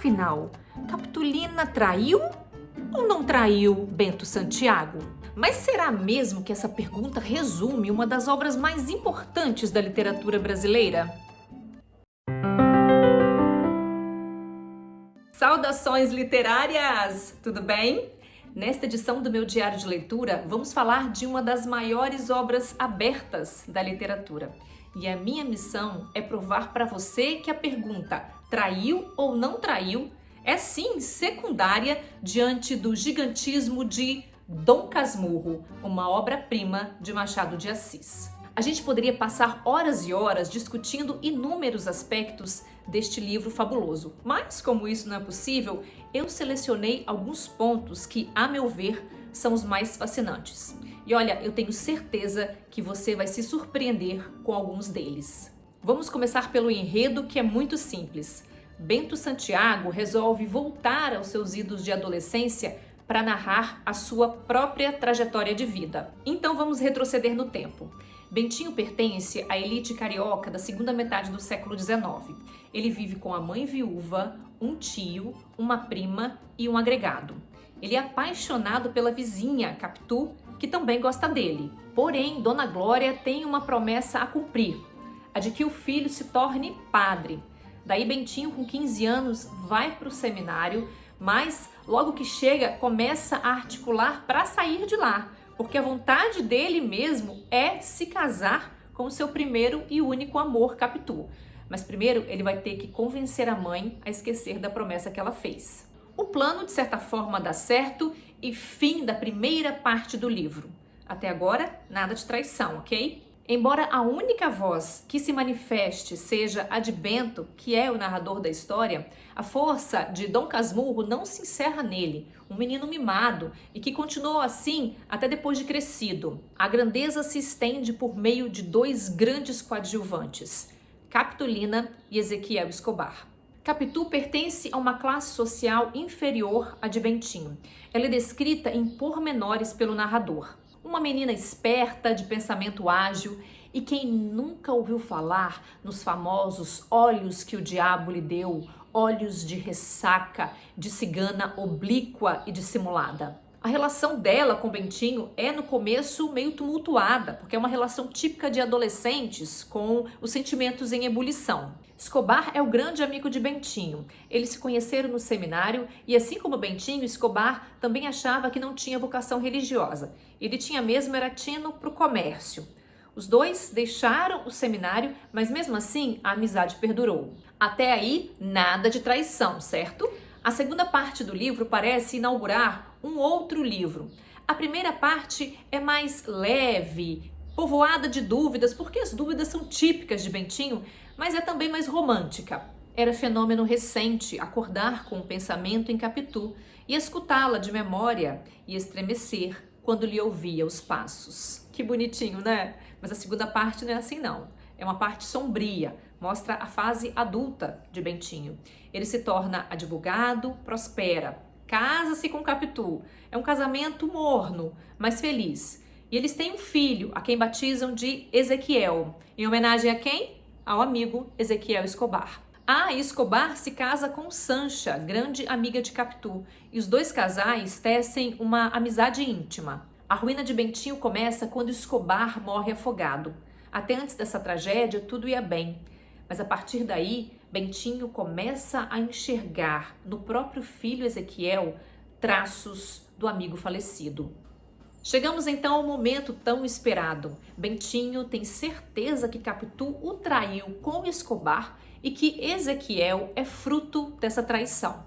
Afinal, Capitolina traiu ou não traiu Bento Santiago? Mas será mesmo que essa pergunta resume uma das obras mais importantes da literatura brasileira? Saudações literárias! Tudo bem? Nesta edição do meu diário de leitura, vamos falar de uma das maiores obras abertas da literatura. E a minha missão é provar para você que a pergunta traiu ou não traiu é sim secundária diante do gigantismo de Dom Casmurro, uma obra-prima de Machado de Assis. A gente poderia passar horas e horas discutindo inúmeros aspectos deste livro fabuloso, mas como isso não é possível, eu selecionei alguns pontos que, a meu ver, são os mais fascinantes. E olha, eu tenho certeza que você vai se surpreender com alguns deles. Vamos começar pelo enredo, que é muito simples. Bento Santiago resolve voltar aos seus idos de adolescência para narrar a sua própria trajetória de vida. Então vamos retroceder no tempo. Bentinho pertence à elite carioca da segunda metade do século XIX. Ele vive com a mãe viúva, um tio, uma prima e um agregado. Ele é apaixonado pela vizinha, Capitu, que também gosta dele. Porém, Dona Glória tem uma promessa a cumprir, a de que o filho se torne padre. Daí Bentinho, com 15 anos, vai para o seminário, mas logo que chega, começa a articular para sair de lá, porque a vontade dele mesmo é se casar com o seu primeiro e único amor, Capitu. Mas primeiro ele vai ter que convencer a mãe a esquecer da promessa que ela fez. O plano, de certa forma, dá certo e fim da primeira parte do livro. Até agora, nada de traição, ok? Embora a única voz que se manifeste seja a de Bento, que é o narrador da história, a força de Dom Casmurro não se encerra nele, um menino mimado e que continuou assim até depois de crescido. A grandeza se estende por meio de dois grandes coadjuvantes, Capitolina e Ezequiel Escobar. Capitu pertence a uma classe social inferior à de Bentinho. Ela é descrita em pormenores pelo narrador. Uma menina esperta, de pensamento ágil, e quem nunca ouviu falar nos famosos olhos que o diabo lhe deu, olhos de ressaca, de cigana oblíqua e dissimulada. A relação dela com Bentinho é no começo meio tumultuada, porque é uma relação típica de adolescentes com os sentimentos em ebulição. Escobar é o grande amigo de Bentinho. Eles se conheceram no seminário e, assim como Bentinho, Escobar também achava que não tinha vocação religiosa. Ele tinha mesmo era tino para o comércio. Os dois deixaram o seminário, mas mesmo assim a amizade perdurou. Até aí, nada de traição, certo? A segunda parte do livro parece inaugurar um outro livro. A primeira parte é mais leve, povoada de dúvidas, porque as dúvidas são típicas de Bentinho, mas é também mais romântica. Era fenômeno recente acordar com o pensamento em Capitu e escutá-la de memória e estremecer quando lhe ouvia os passos. Que bonitinho, né? Mas a segunda parte não é assim não. É uma parte sombria, mostra a fase adulta de Bentinho. Ele se torna advogado, prospera, casa-se com Capitu. É um casamento morno, mas feliz. E eles têm um filho, a quem batizam de Ezequiel. Em homenagem a quem? Ao amigo Ezequiel Escobar. Escobar se casa com Sancha, grande amiga de Capitu, e os dois casais tecem uma amizade íntima. A ruína de Bentinho começa quando Escobar morre afogado. Até antes dessa tragédia, tudo ia bem, mas a partir daí, Bentinho começa a enxergar no próprio filho Ezequiel traços do amigo falecido. Chegamos então ao momento tão esperado. Bentinho tem certeza que Capitu o traiu com Escobar e que Ezequiel é fruto dessa traição.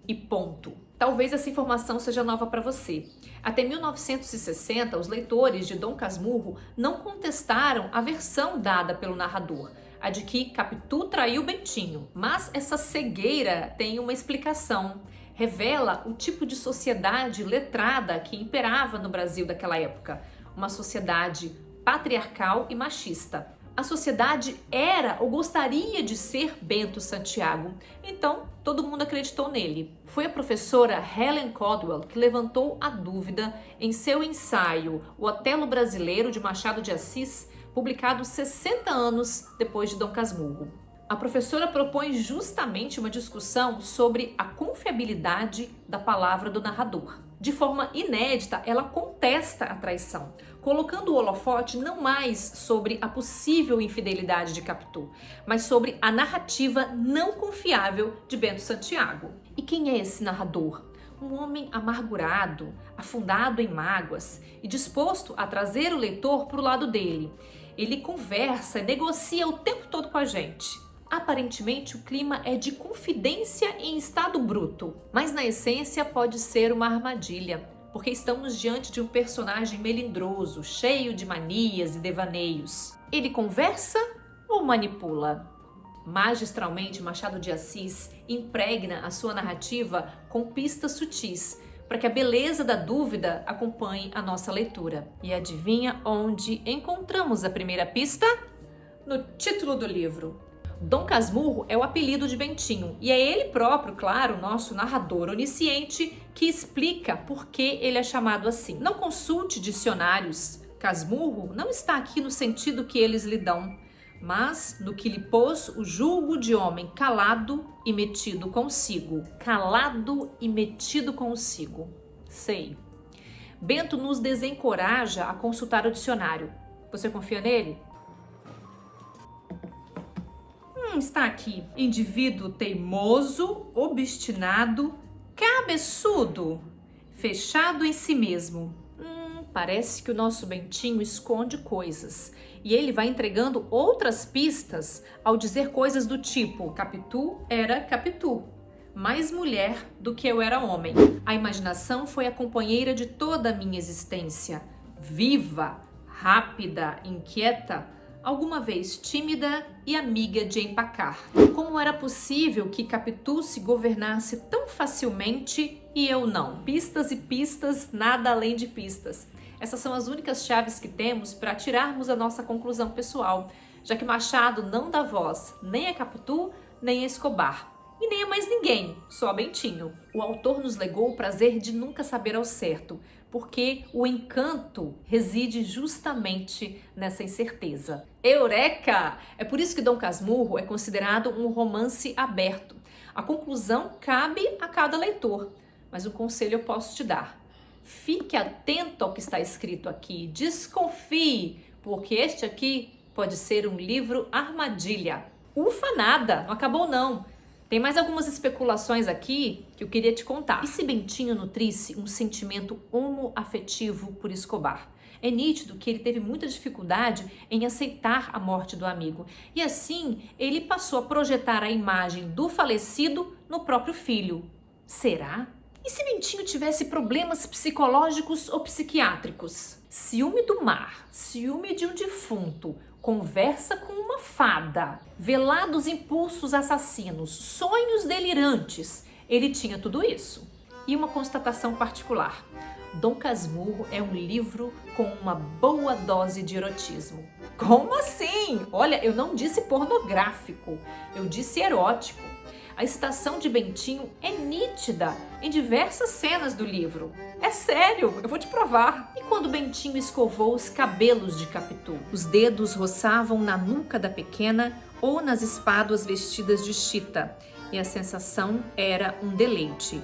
E ponto. Talvez essa informação seja nova para você. Até 1960, os leitores de Dom Casmurro não contestaram a versão dada pelo narrador, a de que Capitu traiu Bentinho. Mas essa cegueira tem uma explicação. Revela o tipo de sociedade letrada que imperava no Brasil daquela época. Uma sociedade patriarcal e machista. A sociedade era ou gostaria de ser Bento Santiago, então todo mundo acreditou nele. Foi a professora Helen Caldwell que levantou a dúvida em seu ensaio O Otelo Brasileiro de Machado de Assis, publicado 60 anos depois de Dom Casmurro. A professora propõe justamente uma discussão sobre a confiabilidade da palavra do narrador. De forma inédita, ela contesta a traição, colocando o holofote não mais sobre a possível infidelidade de Capitu, mas sobre a narrativa não confiável de Bento Santiago. E quem é esse narrador? Um homem amargurado, afundado em mágoas e disposto a trazer o leitor para o lado dele. Ele conversa, negocia o tempo todo com a gente. Aparentemente, o clima é de confidência em estado bruto, mas na essência pode ser uma armadilha, porque estamos diante de um personagem melindroso, cheio de manias e devaneios. Ele conversa ou manipula? Magistralmente, Machado de Assis impregna a sua narrativa com pistas sutis, para que a beleza da dúvida acompanhe a nossa leitura. E adivinha onde encontramos a primeira pista? No título do livro. Dom Casmurro é o apelido de Bentinho, e é ele próprio, claro, nosso narrador onisciente, que explica por que ele é chamado assim. Não consulte dicionários. Casmurro não está aqui no sentido que eles lhe dão, mas no que lhe pôs o julgo de homem calado e metido consigo. Calado e metido consigo. Sei. Bento nos desencoraja a consultar o dicionário. Você confia nele? Está aqui. Indivíduo teimoso, obstinado, cabeçudo, fechado em si mesmo. Parece que o nosso Bentinho esconde coisas. E ele vai entregando outras pistas ao dizer coisas do tipo: Capitu era Capitu, mais mulher do que eu era homem. A imaginação foi a companheira de toda a minha existência. Viva, rápida, inquieta, alguma vez tímida e amiga de empacar. Como era possível que Capitu se governasse tão facilmente e eu não? Pistas e pistas, nada além de pistas. Essas são as únicas chaves que temos para tirarmos a nossa conclusão pessoal, já que Machado não dá voz nem a Capitu, nem a Escobar. E nem a mais ninguém, só a Bentinho. O autor nos legou o prazer de nunca saber ao certo, porque o encanto reside justamente nessa incerteza. Eureka! É por isso que Dom Casmurro é considerado um romance aberto. A conclusão cabe a cada leitor, mas um conselho eu posso te dar. Fique atento ao que está escrito aqui, desconfie, porque este aqui pode ser um livro armadilha. Ufa nada, não acabou não. Tem mais algumas especulações aqui que eu queria te contar. E se Bentinho nutrisse um sentimento homoafetivo por Escobar? É nítido que ele teve muita dificuldade em aceitar a morte do amigo. E assim, ele passou a projetar a imagem do falecido no próprio filho. Será? E se Bentinho tivesse problemas psicológicos ou psiquiátricos? Ciúme do mar, ciúme de um defunto, conversa com uma fada, velados impulsos assassinos, sonhos delirantes. Ele tinha tudo isso. E uma constatação particular: Dom Casmurro é um livro com uma boa dose de erotismo. Como assim? Olha, eu não disse pornográfico, eu disse erótico. A excitação de Bentinho é nítida em diversas cenas do livro. É sério, eu vou te provar. E quando Bentinho escovou os cabelos de Capitu? Os dedos roçavam na nuca da pequena ou nas espáduas vestidas de chita, e a sensação era um deleite.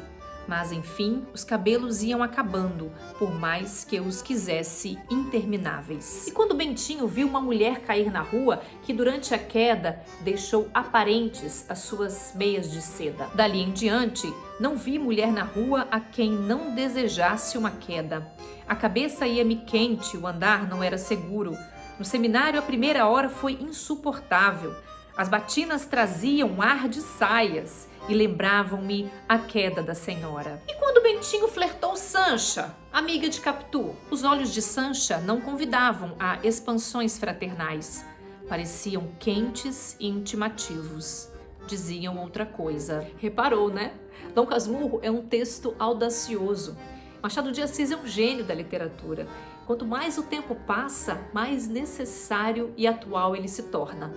Mas, enfim, os cabelos iam acabando, por mais que eu os quisesse intermináveis. E quando Bentinho viu uma mulher cair na rua, que durante a queda deixou aparentes as suas meias de seda. Dali em diante, não vi mulher na rua a quem não desejasse uma queda. A cabeça ia-me quente, o andar não era seguro. No seminário, a primeira hora foi insuportável. As batinas traziam um ar de saias e lembravam-me a queda da senhora. E quando Bentinho flertou Sancha, amiga de Capitu? Os olhos de Sancha não convidavam a expansões fraternais. Pareciam quentes e intimativos. Diziam outra coisa. Reparou, né? Dom Casmurro é um texto audacioso. Machado de Assis é um gênio da literatura. Quanto mais o tempo passa, mais necessário e atual ele se torna.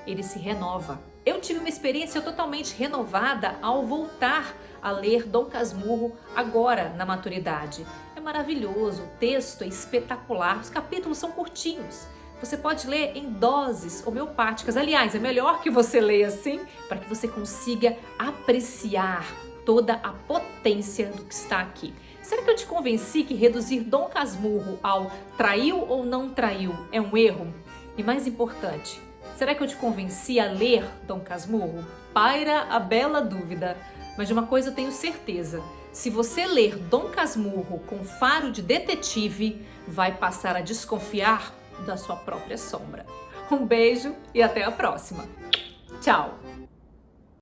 Ele se renova. Eu tive uma experiência totalmente renovada ao voltar a ler Dom Casmurro agora na maturidade. É maravilhoso, o texto é espetacular, os capítulos são curtinhos. Você pode ler em doses homeopáticas. Aliás, é melhor que você leia assim para que você consiga apreciar toda a potência do que está aqui. Será que eu te convenci que reduzir Dom Casmurro ao traiu ou não traiu é um erro? E mais importante, será que eu te convenci a ler Dom Casmurro? Paira a bela dúvida, mas de uma coisa eu tenho certeza. Se você ler Dom Casmurro com faro de detetive, vai passar a desconfiar da sua própria sombra. Um beijo e até a próxima. Tchau!